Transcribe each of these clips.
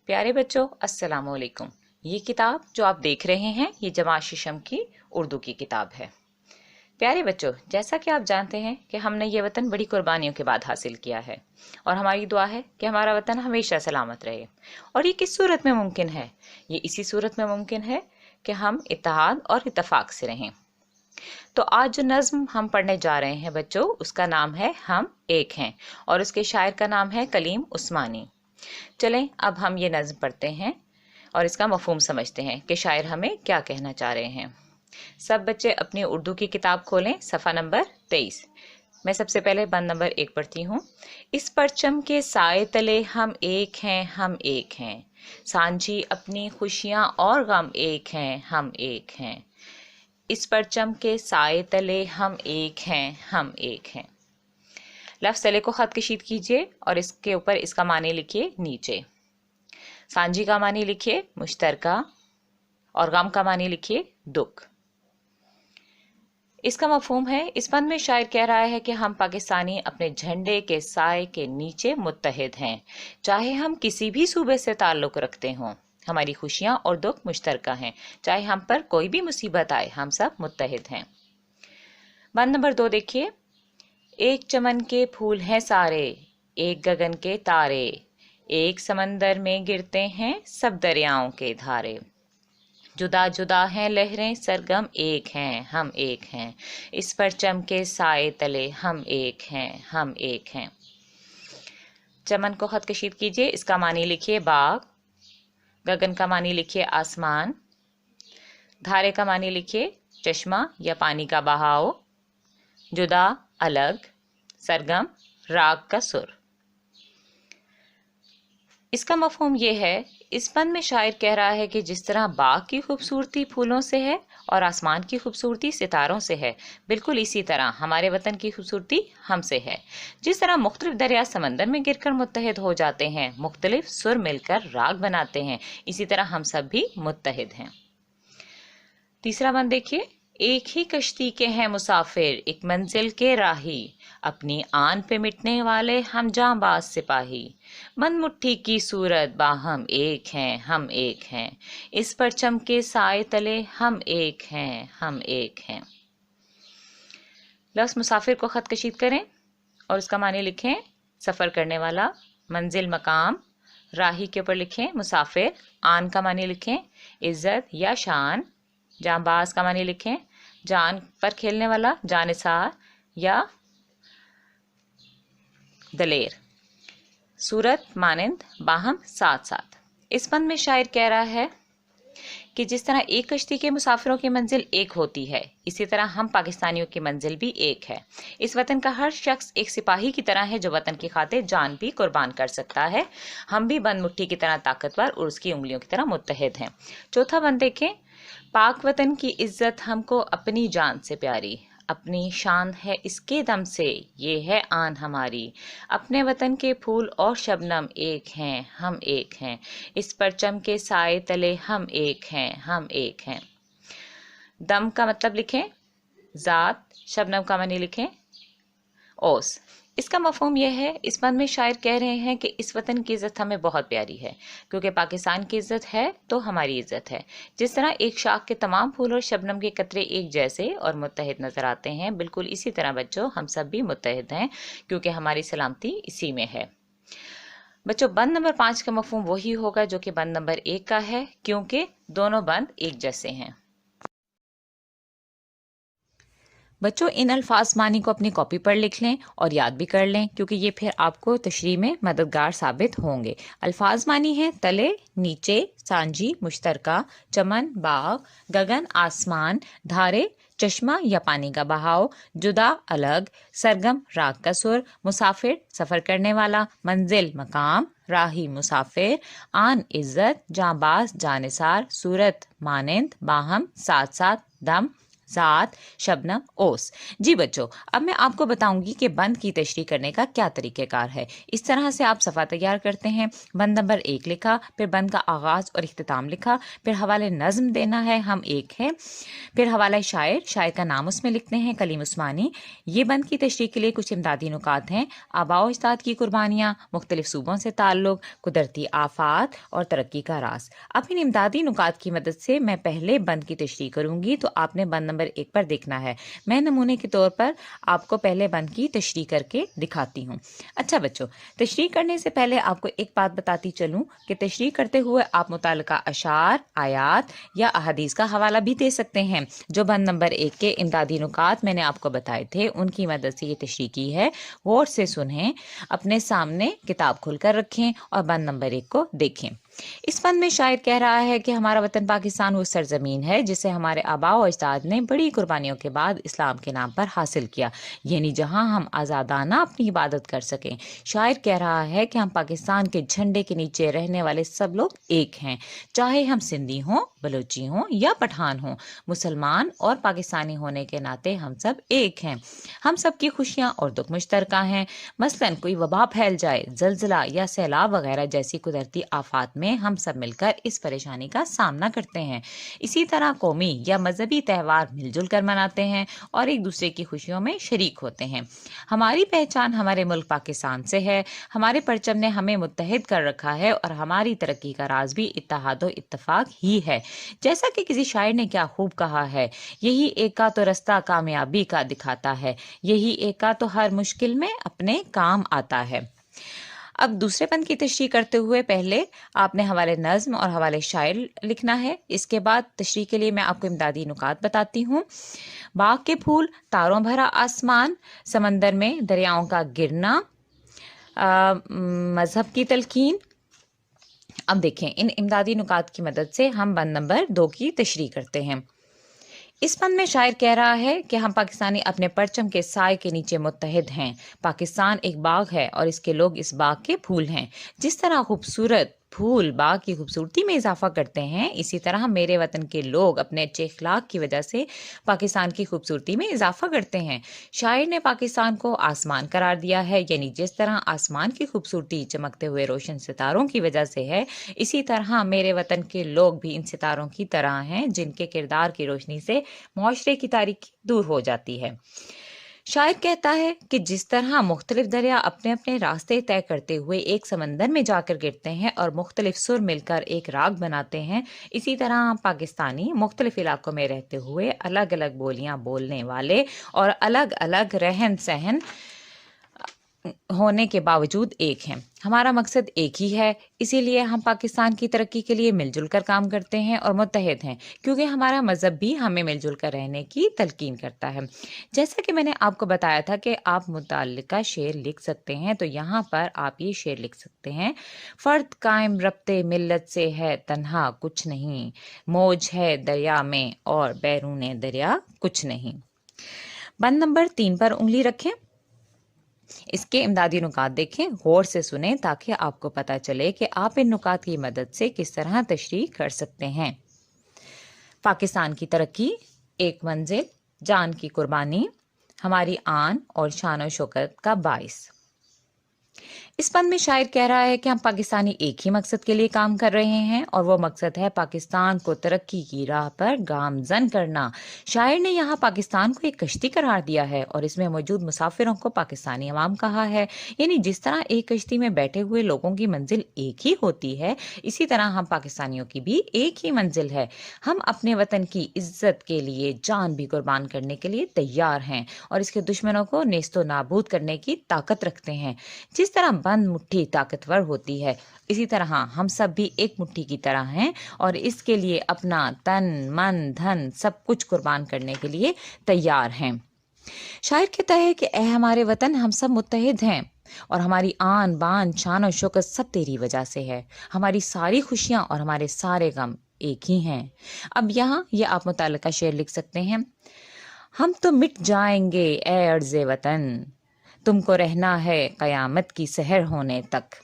प्यारे बच्चों, अस्सलाम वालेकुम। ये किताब जो आप देख रहे हैं ये जमात शीशम की उर्दू की किताब है। प्यारे बच्चों, जैसा कि आप जानते हैं कि हमने ये वतन बड़ी कुर्बानियों के बाद हासिल किया है और हमारी दुआ है कि हमारा वतन हमेशा सलामत रहे। और ये किस सूरत में मुमकिन है? ये इसी सूरत में मुमकिन है कि हम इत्तेहाद और इत्तफाक से रहें। तो आज जो नज़्म हम पढ़ने जा रहे हैं बच्चों, उसका नाम है हम एक हैं और उसके शायर का नाम है कलीम उस्मानी। चलें अब हम ये नज़्म पढ़ते हैं और इसका मफ़हूम समझते हैं कि शायर हमें क्या कहना चाह रहे हैं। सब बच्चे अपनी उर्दू की किताब खोलें, सफ़ा नंबर 23। मैं सबसे पहले बंद नंबर 1 पढ़ती हूँ। इस परचम के साए तले हम एक हैं, हम एक हैं, सांझी अपनी खुशियाँ और गम एक हैं, हम एक हैं। इस परचम के साए तले हम एक हैं, हम एक हैं। लफ्ज़ तले को ख़त कशीद कीजिए और इसके ऊपर इसका मानी लिखिए नीचे। सांझी का मानी लिखिए मुश्तरका और गम का मानी लिखिए दुख। इसका मफहूम है, इस बंद में शायर कह रहा है कि हम पाकिस्तानी अपने झंडे के साए के नीचे मुत्तहिद हैं, चाहे हम किसी भी सूबे से ताल्लुक़ रखते हों। हमारी खुशियाँ और दुख मुश्तरका हैं, चाहे हम पर कोई भी मुसीबत आए, हम सब मुत्तहिद हैं। बंद नंबर 2 देखिए। एक चमन के फूल हैं सारे, एक गगन के तारे, एक समंदर में गिरते हैं सब दरियाओं के धारे। जुदा जुदा हैं लहरें सरगम एक हैं, हम एक हैं। इस परचम के साए तले हम एक हैं, हम एक हैं। चमन को खत कशीद कीजिए, इसका मानी लिखिए बाग, गगन का मानी लिखिए आसमान, धारे का मानी लिखिए चश्मा या पानी का बहाव, जुदा अलग, सरगम राग का सुर। इसका मफहूम ये है, इस बंद में शायर कह रहा है कि जिस तरह बाग की खूबसूरती फूलों से है और आसमान की खूबसूरती सितारों से है, बिल्कुल इसी तरह हमारे वतन की खूबसूरती हमसे है। जिस तरह मुख्तलिफ दरिया समंदर में गिरकर मुत्तहिद हो जाते हैं, मुख्तलिफ सुर मिलकर राग बनाते हैं, इसी तरह हम सब भी मुत्तहिद हैं। तीसरा बंद देखिए। एक ही कश्ती के हैं मुसाफिर, एक मंजिल के राही, अपनी आन पे मिटने वाले हम जांबाज सिपाही। बंद मुट्ठी की सूरत बाहम एक हैं, हम एक हैं। इस परचम के साए तले हम एक हैं, हम एक हैं। लफ्ज़ मुसाफिर को खत कशीद करें और उसका मानी लिखें सफ़र करने वाला, मंजिल मकाम, राही के ऊपर लिखें मुसाफिर, आन का मानी लिखें इज्जत या शान, जांबाज का मानी लिखें जान पर खेलने वाला, जानिसार या दलेर, सूरत मानिंद बाहम साथ साथ। इस बंद में शायर कह रहा है कि जिस तरह एक कश्ती के मुसाफिरों की मंजिल एक होती है, इसी तरह हम पाकिस्तानियों की मंजिल भी एक है। इस वतन का हर शख्स एक सिपाही की तरह है जो वतन की खातिर जान भी कुर्बान कर सकता है। हम भी बंद मुट्ठी की तरह ताकतवर और उसकी उंगलियों की तरह मुत्तहिद हैं। चौथा बंद देखें। पाक वतन की इज्जत हमको अपनी जान से प्यारी, अपनी शान है इसके दम से, ये है आन हमारी। अपने वतन के फूल और शबनम एक हैं, हम एक हैं। इस परचम के साए तले हम एक हैं, हम एक हैं। दम का मतलब लिखें ज़ात, शबनम का मानी लिखें ओस। इसका मफहूम यह है, इस बंद में शायर कह रहे हैं कि इस वतन की इज़्ज़त हमें बहुत प्यारी है, क्योंकि पाकिस्तान की इज़्ज़त है तो हमारी इज़्ज़त है। जिस तरह एक शाख के तमाम फूल और शबनम के कतरे एक जैसे और मुत्तहिद नज़र आते हैं, बिल्कुल इसी तरह बच्चों हम सब भी मुत्तहिद हैं, क्योंकि हमारी सलामती इसी में है। बच्चों, बंद नंबर 5 का मफहूम वही होगा जो कि बंद नंबर 1 का है, क्योंकि दोनों बंद एक जैसे हैं। बच्चों, इन अल्फाज मानी को अपनी कॉपी पर लिख लें और याद भी कर लें, क्योंकि ये फिर आपको तशरीह में मददगार साबित होंगे। अल्फाज मानी है तले नीचे, सांझी मुश्तरका, चमन बाग, गगन आसमान, धारे चश्मा या पानी का बहाव, जुदा अलग, सरगम राग का सुर, मुसाफिर सफ़र करने वाला, मंजिल मकाम, राही मुसाफिर, आन इज्जत, जांबाज जानिसार, सूरत मानिंद बाहम साथ साथ, दम 7 शबनम ओस। जी बच्चों, अब मैं आपको बताऊंगी कि बंद की तशरीह करने का क्या तरीक़ेकार है। इस तरह से आप सफ़ा तैयार करते हैं। बंद नंबर 1 लिखा, फिर बंद का आगाज़ और इख्तिताम लिखा, फिर हवाले नज़्म देना है, हम एक है, फिर हवाला शायर का नाम उसमें लिखते हैं, कलीम उस्मानी। ये बंद की तशरीह के लिए कुछ इमदादी नुकात हैं। आबाओ अजदाद की कुर्बानियाँ, मुख्तलिफ सूबों से ताल्लुक़, कुदरती आफात और तरक्की का राज। अब इन इमदादी नुकात की मदद से मैं पहले बंद की तशरीह करूंगी, तो आपने बंद नंबर 1 पर देखना है। मैं नमूने के तौर पर आपको पहले बंद की तशरीह करके दिखाती हूँ। अच्छा बच्चों, तशरीह करने से पहले आपको एक बात बताती चलूँ कि तशरीह करते हुए आप मुताल्लिका अशार, आयात या अहादीस का हवाला भी दे सकते हैं। जो बंद नंबर 1 के इमदादी नुकात मैंने आपको बताए थे, उनकी मदद से ये तशरीह की है। गौर से सुनें, अपने सामने किताब खुलकर रखें और बंद नंबर 1 को देखें। इस बंद में शायर कह रहा है कि हमारा वतन पाकिस्तान वो सरजमीन है जिसे हमारे आबाओ अजदाद ने बड़ी कुर्बानियों के बाद इस्लाम के नाम पर हासिल किया, यानी जहां हम आज़ादाना अपनी इबादत कर सकें। शायर कह रहा है कि हम पाकिस्तान के झंडे के नीचे रहने वाले सब लोग एक हैं, चाहे हम सिंधी हों, बलोची हों या पठान हों। मुसलमान और पाकिस्तानी होने के नाते हम सब एक हैं। हम सब की खुशियाँ और दुख मुश्तरका हैं। मसलन कोई वबा फैल जाए, जल्जला या सैलाब वगैरह जैसी कुदरती आफात में हम सब मिलकर इस परेशानी का सामना करते हैं। इसी तरह कौमी या मजहबी त्यौहार मिलजुल कर मनाते हैं और एक दूसरे की खुशियों में शरीक होते हैं। हमारी पहचान हमारे मुल्क पाकिस्तान से है। हमारे परचम ने हमें मुत्तहिद कर रखा है और हमारी तरक्की का राज भी इत्तेहाद और इत्तफाक ही है। जैसा कि किसी शायर ने क्या खूब कहा है, यही एक का तो रास्ता कामयाबी का दिखाता है, यही एक का तो हर मुश्किल में अपने काम आता है। अब दूसरे बंद की तशरीह करते हुए पहले आपने हवाले नज़्म और हवाले शायर लिखना है। इसके बाद तशरीह के लिए मैं आपको इमदादी नुकात बताती हूँ। बाग के फूल, तारों भरा आसमान, समंदर में दरियाओं का गिरना, मजहब की तलकीन। अब देखें, इन इमदादी नुकात की मदद से हम बंद नंबर 2 की तशरीह करते हैं। इस बंद में शायर कह रहा है कि हम पाकिस्तानी अपने परचम के साए के नीचे मुत्तहिद हैं। पाकिस्तान एक बाग है और इसके लोग इस बाग के फूल हैं। जिस तरह खूबसूरत फूल बाग की खूबसूरती में इजाफा करते हैं, इसी तरह मेरे वतन के लोग अपने अच्छे इखलाक की वजह से पाकिस्तान की खूबसूरती में इजाफा करते हैं। शायर ने पाकिस्तान को आसमान करार दिया है, यानी जिस तरह आसमान की खूबसूरती चमकते हुए रोशन सितारों की वजह से है, इसी तरह मेरे वतन के लोग भी इन सितारों की तरह हैं जिनके किरदार की रोशनी से मुआशरे की तारीकी दूर हो जाती है। शायर कहता है कि जिस तरह मुख्तलिफ दरिया अपने अपने रास्ते तय करते हुए एक समंदर में जाकर गिरते हैं और मुख्तलिफ सुर मिलकर एक राग बनाते हैं, इसी तरह पाकिस्तानी मुख्तलिफ इलाकों में रहते हुए अलग अलग बोलियां बोलने वाले और अलग अलग रहन सहन होने के बावजूद एक हैं। हमारा मकसद एक ही है, इसीलिए हम पाकिस्तान की तरक्की के लिए मिलजुल कर काम करते हैं और मुत्तहिद हैं, क्योंकि हमारा मजहब भी हमें मिलजुल कर रहने की तलकीन करता है। जैसा कि मैंने आपको बताया था कि आप मुताल्लिका शेर लिख सकते हैं, तो यहाँ पर आप ये शेर लिख सकते हैं। फर्द कायम रब्ते मिल्लत से है तन्हा कुछ नहीं, मौज है दरिया में और बैरूने दरिया कुछ नहीं। बंद नंबर 3 पर उंगली रखें। इसके इमदादी नुकात देखें, गौर से सुने ताकि आपको पता चले कि आप इन नुकात की मदद से किस तरह तशरीह कर सकते हैं। पाकिस्तान की तरक्की, एक मंजिल, जान की कुर्बानी, हमारी आन और शान और शौकत का बाइस। इस बंद में शायर कह रहा है कि हम पाकिस्तानी एक ही मकसद के लिए काम कर रहे हैं और वो मकसद है पाकिस्तान को तरक्की की राह पर गामजन करना। शायर ने यहाँ पाकिस्तान को एक कश्ती करार दिया है और इसमें मौजूद मुसाफिरों को पाकिस्तानी अवाम कहा है, यानी जिस तरह एक कश्ती में बैठे हुए लोगों की मंजिल एक ही होती है, इसी तरह हम पाकिस्तानियों की भी एक ही मंजिल है। हम अपने वतन की इज्जत के लिए जान भी कुर्बान करने के लिए तैयार हैं और इसके दुश्मनों को नेस्तो नाबूद करने की ताकत रखते हैं। जिस तरह बंद मुट्ठी ताकतवर होती है, इसी तरह हम सब भी एक मुट्ठी की तरह हैं और इसके लिए अपना तन मन धन सब कुछ कुर्बान करने के लिए तैयार हैं। शायर कहता है कि ऐ हमारे वतन, हम सब मुत्तहिद हैं और हमारी आन बान शान और शौकत सब तेरी वजह से है। हमारी सारी खुशियां और हमारे सारे गम एक ही हैं। अब यहाँ ये आप मुताल्लिका शेर लिख सकते हैं। हम तो मिट जाएंगे ऐ अर्ज़े वतन, तुमको रहना है कयामत की सहर होने तक।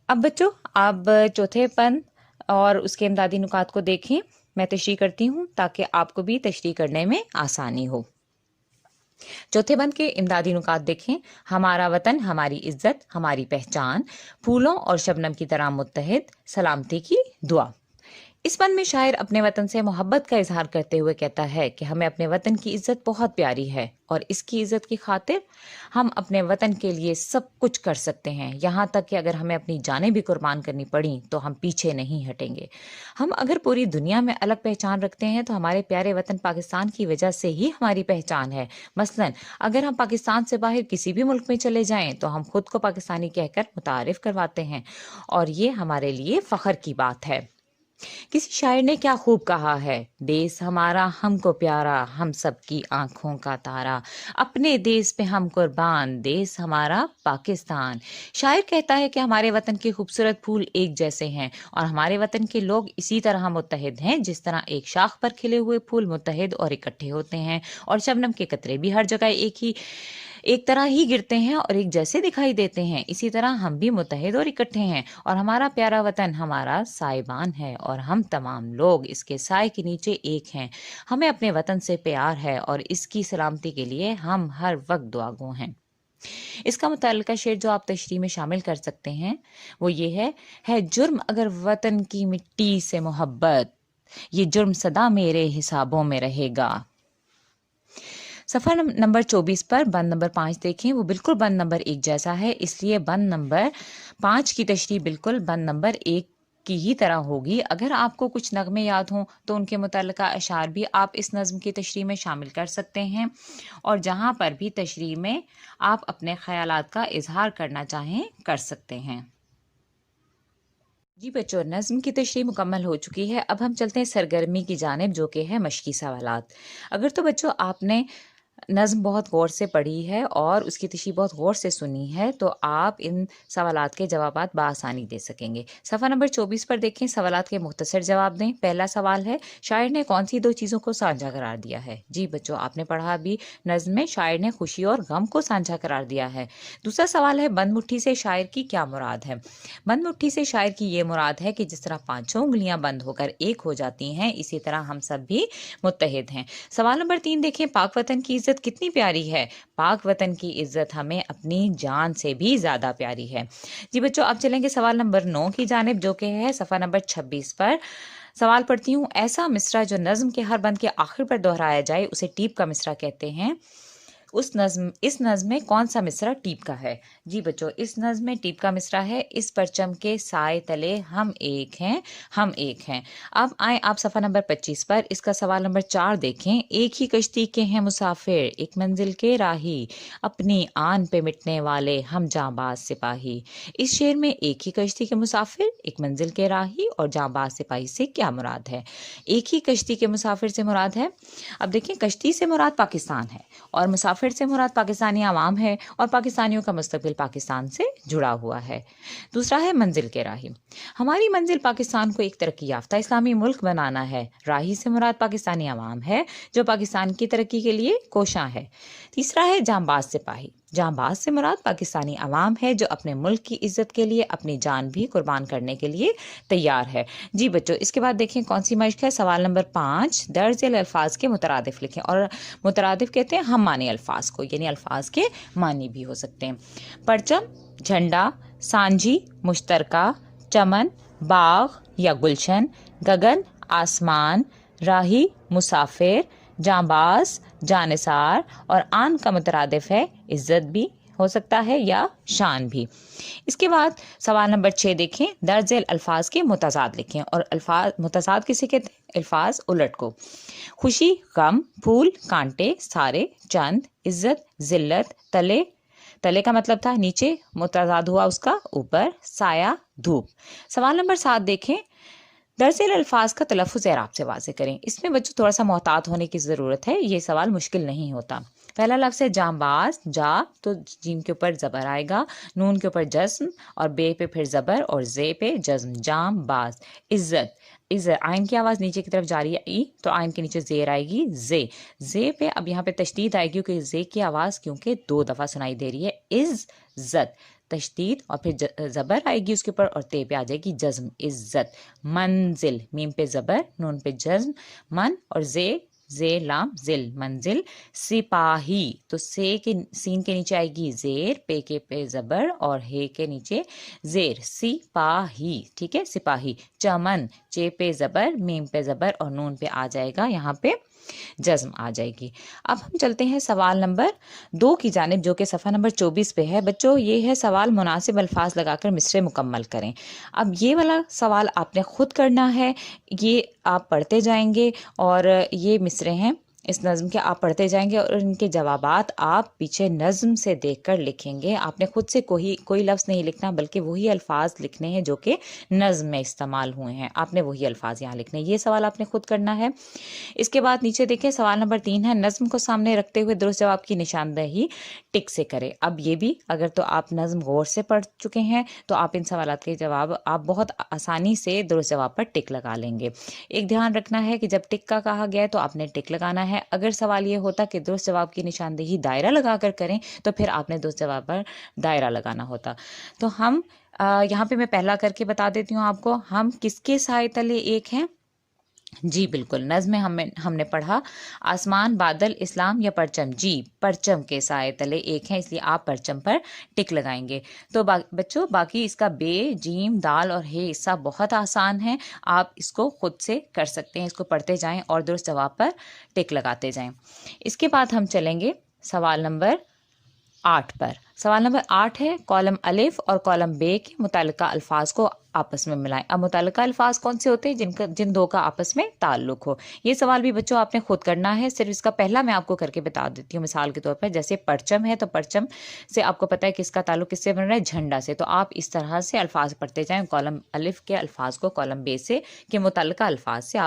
अब बच्चों, आप चौथे बंद और उसके इमदादी नुकात को देखें। मैं तशरीह करती हूँ ताकि आपको भी तशरीह करने में आसानी हो। चौथे बंद के इमदादी नुकात देखें। हमारा वतन हमारी इज्जत हमारी पहचान, फूलों और शबनम की तरह मुत्तहिद, सलामती की दुआ। इस बंद में शायर अपने वतन से मोहब्बत का इजहार करते हुए कहता है कि हमें अपने वतन की इज्जत बहुत प्यारी है और इसकी इज्जत की खातिर हम अपने वतन के लिए सब कुछ कर सकते हैं, यहाँ तक कि अगर हमें अपनी जानें भी कुर्बान करनी पड़ी तो हम पीछे नहीं हटेंगे। हम अगर पूरी दुनिया में अलग पहचान रखते हैं तो हमारे प्यारे वतन पाकिस्तान की वजह से ही हमारी पहचान है। मसलन अगर हम पाकिस्तान से बाहर किसी भी मुल्क में चले जाएं तो हम खुद को पाकिस्तानी कहकर मुतारिफ करवाते हैं और ये हमारे लिए फख्र की बात है। किसी शायर ने क्या खूब कहा है, देश हमारा हमको प्यारा, हम सबकी आंखों का तारा, अपने देश पे हम कुर्बान, देश हमारा पाकिस्तान। शायर कहता है कि हमारे वतन के खूबसूरत फूल एक जैसे हैं और हमारे वतन के लोग इसी तरह मुत्तहिद हैं जिस तरह एक शाख पर खिले हुए फूल मुत्तहिद और इकट्ठे होते हैं और शबनम के कतरे भी हर जगह एक तरह ही गिरते हैं और एक जैसे दिखाई देते हैं। इसी तरह हम भी मुत्तहिद और इकट्ठे हैं और हमारा प्यारा वतन हमारा साइबान है और हम तमाम लोग इसके साए के नीचे एक हैं। हमें अपने वतन से प्यार है और इसकी सलामती के लिए हम हर वक्त दुआगो हैं। इसका मुतल्लिका शेर जो आप तशरीह में शामिल कर सकते हैं वो ये है जुर्म अगर वतन की मिट्टी से मोहब्बत, ये जुर्म सदा मेरे हिसाबों में रहेगा। सफ़ा नंबर 24 पर बंद नंबर 5 देखें। वो बिल्कुल बंद नंबर 1 जैसा है, इसलिए बंद नंबर 5 की तशरीह बिल्कुल बंद नंबर 1 की ही तरह होगी। अगर आपको कुछ नगमे याद हों तो उनके मुतल्लिका अशार भी आप इस नज़्म की तशरीह में शामिल कर सकते हैं और जहाँ पर भी तशरीह में आप अपने ख्यालात का इजहार करना चाहें कर सकते हैं। जी बच्चों, नज़्म की तशरीह मुकम्मल हो चुकी है। अब हम चलते हैं सरगर्मी की जानिब जो कि है मशकी सवालात। अगर तो बच्चों आपने नज़्म बहुत गौर से पढ़ी है और उसकी तशरीह बहुत गौर से सुनी है तो आप इन सवालात के जवाबात बआसानी दे सकेंगे। सफ़ा नंबर 24 पर देखें, सवालात के मुख्तसर जवाब दें। पहला सवाल है, शायर ने कौन सी दो चीज़ों को साझा करार दिया है? जी बच्चों, आपने पढ़ा अभी नज़्म में शायर ने खुशी और गम को साझा करार दिया है। दूसरा सवाल है, बंद मुट्ठी से शायर की क्या मुराद है? बंद मुट्ठी से शायर की ये मुराद है कि जिस तरह पाँचों उंगलियां बंद होकर एक हो जाती हैं इसी तरह हम सब भी मुत्तहिद हैं। सवाल नंबर 3 देखें, पाक वतन की इज्जत कितनी प्यारी है? पाक वतन की इज्जत हमें अपनी जान से भी ज्यादा प्यारी है। जी बच्चों, अब चलेंगे सवाल नंबर 9 की जानिब जो कि है सफ़ा नंबर 26 पर। सवाल पढ़ती हूँ, ऐसा मिसरा जो नज़्म के हर बंद के आखिर पर दोहराया जाए उसे टीप का मिसरा कहते हैं। इस नज़्म में कौन सा मिसरा टीप का है? जी बच्चों, इस नज़्म में टीप का मिसरा है, इस परचम के साए तले हम एक हैं, हम एक हैं। अब आए आप सफ़ा नंबर 25 पर। इसका सवाल नंबर 4 देखें। एक ही कश्ती के हैं मुसाफिर, एक मंजिल के राही, अपनी आन पे मिटने वाले हम जांबाज सिपाही। इस शेर में एक ही कश्ती के मुसाफिर, एक मंजिल के राही और जांबाज सिपाही से क्या मुराद है? एक ही कश्ती के मुसाफिर से मुराद है, अब देखें, कश्ती से मुराद पाकिस्तान है और मुसाफिर से मुराद पाकिस्तानी आवाम है और पाकिस्तानियों का मुस्तकबिल पाकिस्तान से जुड़ा हुआ है। दूसरा है मंजिल के राही, हमारी मंजिल पाकिस्तान को एक तरक्की याफ्ता इस्लामी मुल्क बनाना है। राही से मुराद पाकिस्तानी आवाम है जो पाकिस्तान की तरक्की के लिए कोशां है। तीसरा है जांबाज सिपाही, जांबाज से मुराद पाकिस्तानी आवाम है जो अपने मुल्क की इज्जत के लिए अपनी जान भी कुर्बान करने के लिए तैयार है। जी बच्चों, इसके बाद देखें कौन सी मश्क है। सवाल नंबर 5, दर्ज अल्फाज के मुतरादिफ लिखें और मुतरादिफ कहते हैं हम मानी अल्फाज को, यानी अल्फाज के मानी भी हो सकते हैं। परचम, झंडा, सांझी, मुश्तरका, चमन, बाग या गुलशन, गगन, आसमान, राही, मुसाफिर, जांबाज, जानिसार और आन का मुतरादिफ है इज्जत भी हो सकता है या शान भी। इसके बाद सवाल नंबर 6 देखें, दर्ज अल्फाज के मुतजाद लिखें और अल्फाज मुतजाद किसे कहते हैं? अल्फाज उलट को। खुशी, गम, फूल, कांटे, सारे, चंद, इज्जत, जिल्लत, तले, तले का मतलब था नीचे, मुतजाद हुआ उसका ऊपर, साया, धूप। सवाल नंबर 7 देखें, दरअसल अल्फाज का तलफ़ुज़ एराब से वाज़े करें। इसमें बच्चों थोड़ा सा मोहतात होने की ज़रूरत है, ये सवाल मुश्किल नहीं होता। पहला लफ्ज़ है जांबाज, जा तो जीम के ऊपर ज़बर आएगा, नून के ऊपर जस्म और बे पे फिर ज़बर और जे पे जस्म, जांबाज। इज़्ज़त, इज़्ज़त, आइन की आवाज़ नीचे की तरफ जारी है ई तो आइन के नीचे ज़ेर आएगी जे, जे पे अब यहाँ पे तशदीद आएगी क्योंकि जे की आवाज़ क्योंकि 2 दफ़ा सुनाई दे रही है। इज़्ज़त, तशदीद और फिर ज़बर आएगी उसके ऊपर और ते पे आ जाएगी जज्म, इज्जत। मंजिल, मीम पे ज़बर, नून पे जज्म, मन और जे लाम जिल, मंजिल। सिपाही, तो से के सीन के नीचे आएगी जेर, पे के पे ज़बर और हे के नीचे जेर, सिपाही, ठीक है, सिपाही। चमन, चे पे ज़बर, मीम पे ज़बर और नून पे आ जाएगा यहाँ पे जज्म आ जाएगी। अब हम चलते हैं सवाल नंबर 2 की जानिब, जो कि सफ़ा नंबर 24 पे है। बच्चों ये है सवाल, मुनासिब अल्फाज लगाकर मिसरे मुकम्मल करें। अब ये वाला सवाल आपने खुद करना है, ये आप पढ़ते जाएंगे और ये मिसरे हैं इस नज़म के, आप पढ़ते जाएंगे और इनके जवाबात आप पीछे नज़म से देखकर लिखेंगे। आपने खुद से कोई लफ्ज़ नहीं लिखना, बल्कि वही अल्फाज लिखने हैं जो कि नज़म में इस्तेमाल हुए हैं, आपने वही अल्फाज यहाँ लिखने हैं। ये सवाल आपने खुद करना है। इसके बाद नीचे देखें सवाल नंबर 3 है, नज़म को सामने रखते हुए दुरुस्त जवाब की निशानदेही टिक से करें। अब ये भी अगर तो आप नज़म गौर से पढ़ चुके हैं तो आप इन सवालात के जवाब आप बहुत आसानी से दुरुस्त जवाब पर टिक लगा लेंगे। एक ध्यान रखना है कि जब टिक का कहा गया है तो आपने टिक लगाना है। अगर सवाल ये होता कि दुरुस्त जवाब की निशानदेही दायरा लगाकर करें तो फिर आपने दुरुस्त जवाब पर दायरा लगाना होता। तो हम यहाँ पे मैं पहला करके बता देती हूँ आपको, हम किसके साए तले एक हैं। जी बिल्कुल, नज़्म में हमने पढ़ा आसमान, बादल, इस्लाम या परचम। जी, परचम के साए तले एक हैं, इसलिए आप परचम पर टिक लगाएंगे। तो बच्चों बाकी इसका बे, जीम, दाल और हे हिस्सा बहुत आसान है, आप इसको खुद से कर सकते हैं। इसको पढ़ते जाएं और दुरुस्त जवाब पर टिक लगाते जाएं। इसके बाद हम चलेंगे सवाल नंबर 8 पर। सवाल नंबर 8 है, कॉलम अलिफ और कॉलम बे के मुतालिका अल्फाज को आपस में मिलाएं। अब मुतालिका अल्फाज कौन से होते हैं जिन दो का आपस में ताल्लुक हो। ये सवाल भी बच्चों आपने खुद करना है, सिर्फ इसका पहला मैं आपको करके बता देती हूँ मिसाल के तौर पर। जैसे परचम है तो परचम से आपको पता है किसका ताल्लुक किससे बन रहा है, झंडा से। तो आप इस तरह से अल्फाज पढ़ते जाएं, कॉलम अलिफ के अल्फाज को कॉलम बे से के मुतालिका अल्फाज से आप